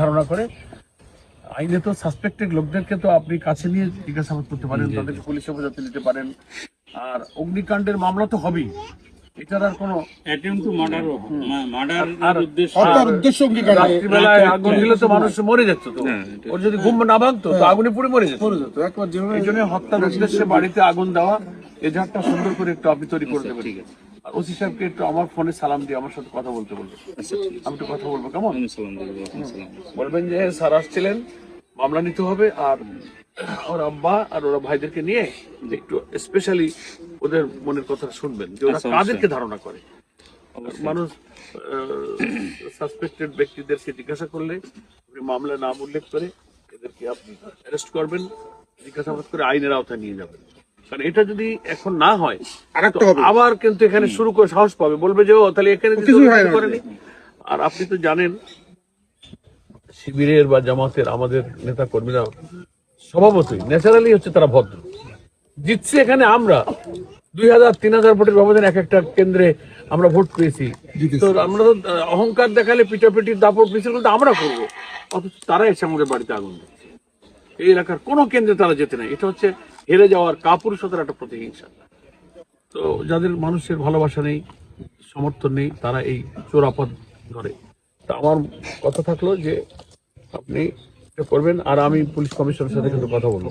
ধারণা করে আইনে তো সাসপেক্টেড লোকদেরকে তো আপনি কাছে নিয়ে জিজ্ঞাসাবাদ করতে পারেন, তাদেরকে পুলিশ হেফাজতে নিতে পারেন। আর অগ্নিকাণ্ডের মামলা তো হবেই, এটার আর কোনো রাত্রিবেলায় আগুন দিলে তো মানুষ মরে যেত, তো ওর যদি ঘুম না ভাঙতো তো আগুনে পুড়ে মরে যেত। এই জন্য হত্যার উদ্দেশ্যে বাড়িতে আগুন দেওয়া, এজাহারটা সুন্দর করে একটু আপনি তৈরি করে দেবেন। আর ওসি সাহেবকে একটু আমার ফোনে সালাম দিয়ে আমার সাথে কথা বলতে বলবেন। আমি একটু কথা বলবো, কেমন? বলবেন যে স্যার আসছিলেন, মামলা নিতে হবে, আর ওর আব্বা আর ওরা ভাইদেরকে নিয়ে একটু স্পেশালি ওদের মনের কথা শুনবেন যে ওরা কাদেরকে ধারণা করে। মানুষ সাসপেক্টেড ব্যক্তিদেরকে জিজ্ঞাসা করলে মামলা নাম উল্লেখ করে এদেরকে আপনি অ্যারেস্ট করবেন, জিজ্ঞাসাবাদ করে আইনের আওতায় নিয়ে যাবেন। কারণ এটা যদি এখন না হয় আবার কিন্তু এখানে শুরু করে সাহস পাবে, বলবে যে ও তাহলে এখানে করেনি। আর আপনি তো জানেন শিবিরের বা জামাতের আমাদের নেতা কর্মীরা স্বভাবতই ন্যাচারালি হচ্ছে তারা ভদ্র। জিতছি এখানে আমরা 2000-3000 ভোটের ব্যবধানে এক একটা কেন্দ্রে আমরা ভোট পেয়েছি। তো আমরা তো অহংকার দেখালে পিটাপিটির দাপট মিছিল তো আমরা করবো, অথচ তারা এসে আমাদের বাড়িতে আগুন দিচ্ছে। এই এলাকার কোনো কেন্দ্রে তারা যেতে নাই। এটা হচ্ছে হেরে যাওয়ার কাপুরুষতার একটা প্রতিহিংসা। তো যাদের মানুষের ভালোবাসা নেই, সমর্থন নেই, তারা এই চোরাপথ ধরে। তা আমার কথা থাকলো যে আপনি করবেন, আর আমি পুলিশ কমিশনের সাথে কিন্তু কথা বলবো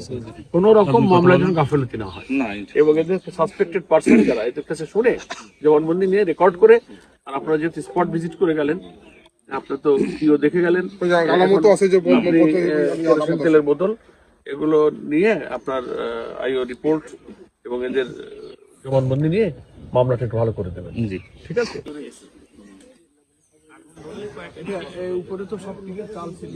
কোন রকম মামলা যেন গাফিলতি না হয়, এবং এদের সাসপেক্টেড পার্সন যারা এদের কাছে শুনে জবানবন্দি নিয়ে রেকর্ড করে। আর আপনারা যেহেতু স্পট ভিজিট করে গেলেন, আপনার তো প্রিয় দেখে গেলেন তেলের বোতল, এগুলো নিয়ে আপনার আইও রিপোর্ট এবং এদের জবানবন্দি নিয়ে মামলাটা একটু ভালো করে দেবেন। ঠিক আছে? উপরে তো সব দিকে চাল ছিল।